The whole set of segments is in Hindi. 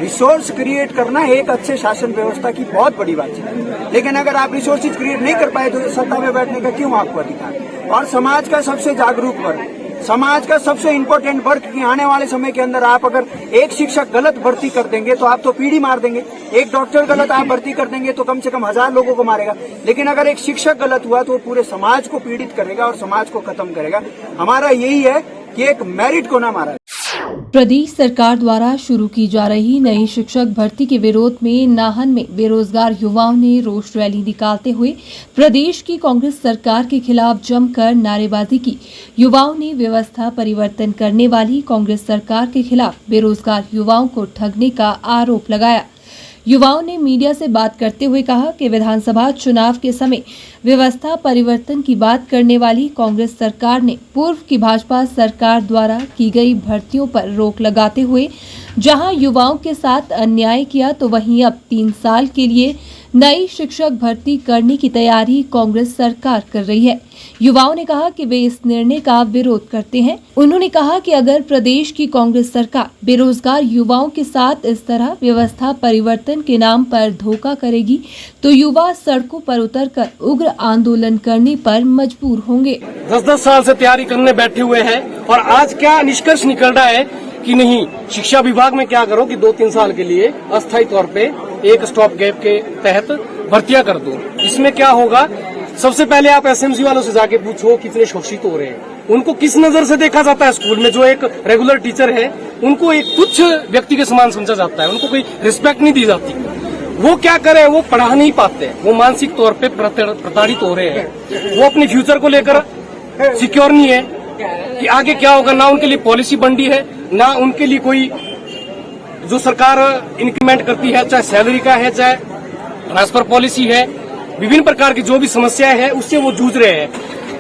रिसोर्स क्रिएट करना एक अच्छे शासन व्यवस्था की बहुत बड़ी बात है, लेकिन अगर आप रिसोर्सेज क्रिएट नहीं कर पाए तो सत्ता में बैठने का क्यों आपको अधिकार। और समाज का सबसे जागरूक वर्ग, समाज का सबसे इम्पोर्टेंट वर्ग की आने वाले समय के अंदर आप अगर एक शिक्षक गलत भर्ती कर देंगे तो आप तो पीढ़ी मार देंगे। एक डॉक्टर गलत आप भर्ती कर देंगे तो कम से कम 1000 लोगों को मारेगा, लेकिन अगर एक शिक्षक गलत हुआ तो वो पूरे समाज को पीड़ित करेगा और समाज को खत्म करेगा। हमारा यही है कि एक मेरिट को ना मारा। प्रदेश सरकार द्वारा शुरू की जा रही नई शिक्षक भर्ती के विरोध में नाहन में बेरोजगार युवाओं ने रोष रैली निकालते हुए प्रदेश की कांग्रेस सरकार के खिलाफ जमकर नारेबाजी की। युवाओं ने व्यवस्था परिवर्तन करने वाली कांग्रेस सरकार के खिलाफ बेरोजगार युवाओं को ठगने का आरोप लगाया। युवाओं ने मीडिया से बात करते हुए कहा कि विधानसभा चुनाव के समय व्यवस्था परिवर्तन की बात करने वाली कांग्रेस सरकार ने पूर्व की भाजपा सरकार द्वारा की गई भर्तियों पर रोक लगाते हुए जहां युवाओं के साथ अन्याय किया, तो वहीं अब 3 साल के लिए नई शिक्षक भर्ती करने की तैयारी कांग्रेस सरकार कर रही है। युवाओं ने कहा कि वे इस निर्णय का विरोध करते हैं। उन्होंने कहा कि अगर प्रदेश की कांग्रेस सरकार बेरोजगार युवाओं के साथ इस तरह व्यवस्था परिवर्तन के नाम पर धोखा करेगी तो युवा सड़कों पर उतरकर उग्र आंदोलन करने पर मजबूर होंगे। 10-10 साल से तैयारी करने बैठे हुए हैं और आज क्या निष्कर्ष निकल रहा है कि नहीं, शिक्षा विभाग में क्या करो कि 2-3 साल के लिए अस्थायी तौर पे एक स्टॉप गैप के तहत भर्तियां कर दो। इसमें क्या होगा, सबसे पहले आप एसएमसी वालों से जाके पूछो कितने शोषित हो रहे हैं, उनको किस नजर से देखा जाता है। स्कूल में जो एक रेगुलर टीचर है उनको एक तुच्छ व्यक्ति के समान समझा जाता है, उनको कोई रिस्पेक्ट नहीं दी जाती। वो क्या करे, वो पढ़ा नहीं पाते, वो मानसिक तौर पे प्रताड़ित हो रहे हैं। वो अपने फ्यूचर को लेकर सिक्योर नहीं है कि आगे क्या होगा। ना उनके लिए पॉलिसी बंदी है, ना उनके लिए कोई जो सरकार इंक्रीमेंट करती है, चाहे सैलरी का है, चाहे ट्रांसफर पॉलिसी है, विभिन्न प्रकार की जो भी समस्याएं हैं उससे वो जूझ रहे हैं।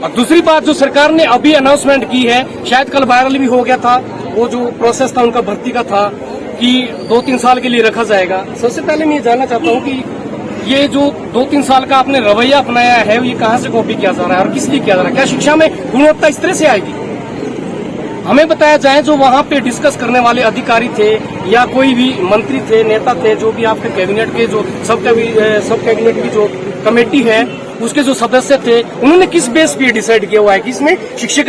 और दूसरी बात, जो सरकार ने अभी अनाउंसमेंट की है, शायद कल वायरल भी हो गया था, वो जो प्रोसेस था उनका भर्ती का था कि 2-3 साल के लिए रखा जाएगा। सबसे पहले मैं ये जानना चाहता हूँ कि ये जो 2-3 साल का आपने रवैया अपनाया है ये कहाँ से कॉपी किया जा रहा है और किस लिए किया जा रहा है? क्या शिक्षा में गुणवत्ता इस तरह से आएगी? हमें बताया जाए, जो वहाँ पे डिस्कस करने वाले अधिकारी थे या कोई भी मंत्री थे, नेता थे, जो भी आपके कैबिनेट के जो सब कैबिनेट की जो कमेटी है उसके जो सदस्य थे, उन्होंने किस बेस पे डिसाइड किया हुआ है कि इसमें शिक्षा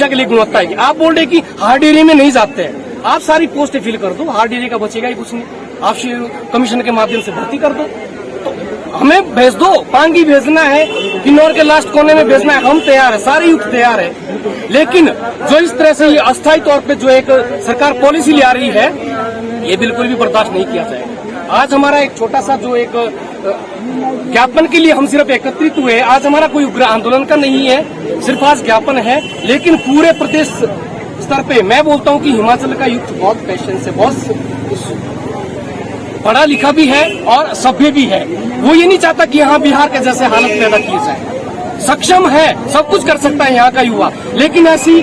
के लिए गुणवत्ता है? आप बोल रहे कि हार्ड एरिया में नहीं जाते हैं, आप सारी पोस्ट फिल कर दो, हार्ड एरिया का बचेगा ही कुछ नहीं, आप कमीशन के माध्यम से भर्ती कर दो। तो हमें भेज दो, पांगी भेजना है, किन्नौर के लास्ट कोने में भेजना है, हम तैयार है, सारे युक्त तैयार है। लेकिन जो इस तरह से ये अस्थायी तौर पे जो एक सरकार पॉलिसी ले आ रही है, ये बिल्कुल भी बर्दाश्त नहीं किया जाएगा। आज हमारा एक छोटा सा जो एक ज्ञापन के लिए हम सिर्फ एकत्रित हुए, आज हमारा कोई उग्र आंदोलन का नहीं है, सिर्फ आज ज्ञापन है। लेकिन पूरे प्रदेश स्तर पे मैं बोलता हूँ कि हिमाचल का युक्त बहुत पेशेंस है, बहुत पढ़ा लिखा भी है और सभ्य भी है। वो ये नहीं चाहता कि यहाँ बिहार के जैसे हालत पैदा किए जाए। सक्षम है, सब कुछ कर सकता है यहाँ का युवा, लेकिन ऐसी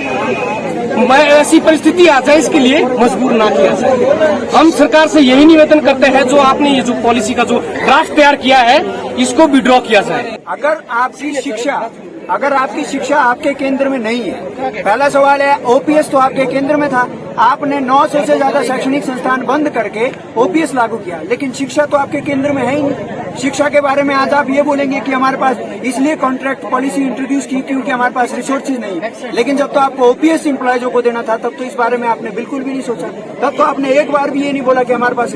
परिस्थिति आ जाए इसके लिए मजबूर ना किया जाए। हम सरकार से यही निवेदन करते हैं, जो आपने ये जो पॉलिसी का जो ड्राफ्ट तैयार किया है इसको विड्रॉ किया जाए। अगर आपकी शिक्षा आपके केंद्र में नहीं है, पहला सवाल है, ओपीएस तो आपके केंद्र में था, आपने 900 से ज्यादा शैक्षणिक संस्थान बंद करके ओपीएस लागू किया, लेकिन शिक्षा तो आपके केंद्र में है ही नहीं। शिक्षा के बारे में आज आप ये बोलेंगे कि हमारे पास इसलिए कॉन्ट्रैक्ट पॉलिसी इंट्रोड्यूस की क्योंकि हमारे पास रिसोर्सेज नहीं है, लेकिन जब तो आपको ओपीएस एम्प्लॉयजों को देना था तब तो इस बारे में आपने बिल्कुल भी नहीं सोचा। तब तो आपने एक बार भी ये नहीं बोला कि हमारे पास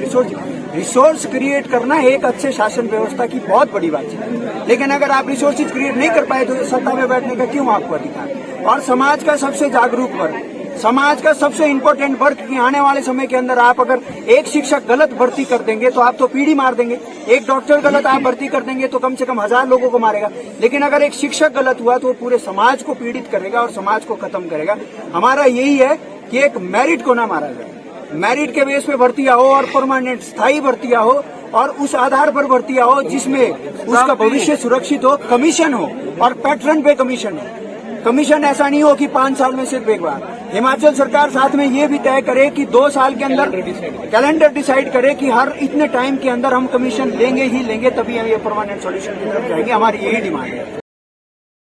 रिसोर्स क्रिएट करना एक अच्छे शासन व्यवस्था की बहुत बड़ी बात है, लेकिन अगर आप रिसोर्सेज क्रिएट नहीं कर पाए तो सत्ता में बैठने का क्यों आपको अधिकार। और समाज का सबसे जागरूक वर्ग, समाज का सबसे इम्पोर्टेंट वर्ग की आने वाले समय के अंदर आप अगर एक शिक्षक गलत भर्ती कर देंगे तो आप तो पीढ़ी मार देंगे। एक डॉक्टर गलत आप भर्ती कर देंगे तो कम से कम 1000 लोगों को मारेगा, लेकिन अगर एक शिक्षक गलत हुआ तो वो पूरे समाज को पीड़ित करेगा और समाज को खत्म करेगा। हमारा यही है कि एक मेरिट को ना मारा जाए, मेरिट के बेस पे भर्तियां हो और परमानेंट स्थायी भर्तियां हो और उस आधार पर भर्तियां हो जिसमें उसका भविष्य सुरक्षित हो, कमीशन हो और पैटर्न पे कमीशन हो। कमीशन ऐसा नहीं हो कि 5 साल में सिर्फ एक बार। हिमाचल सरकार साथ में ये भी तय करे कि 2 साल के अंदर कैलेंडर डिसाइड करे कि हर इतने टाइम के अंदर हम कमीशन लेंगे ही लेंगे, तभी हम ये परमानेंट सॉल्यूशन की तरफ जाएंगे। हमारी यही डिमांड है।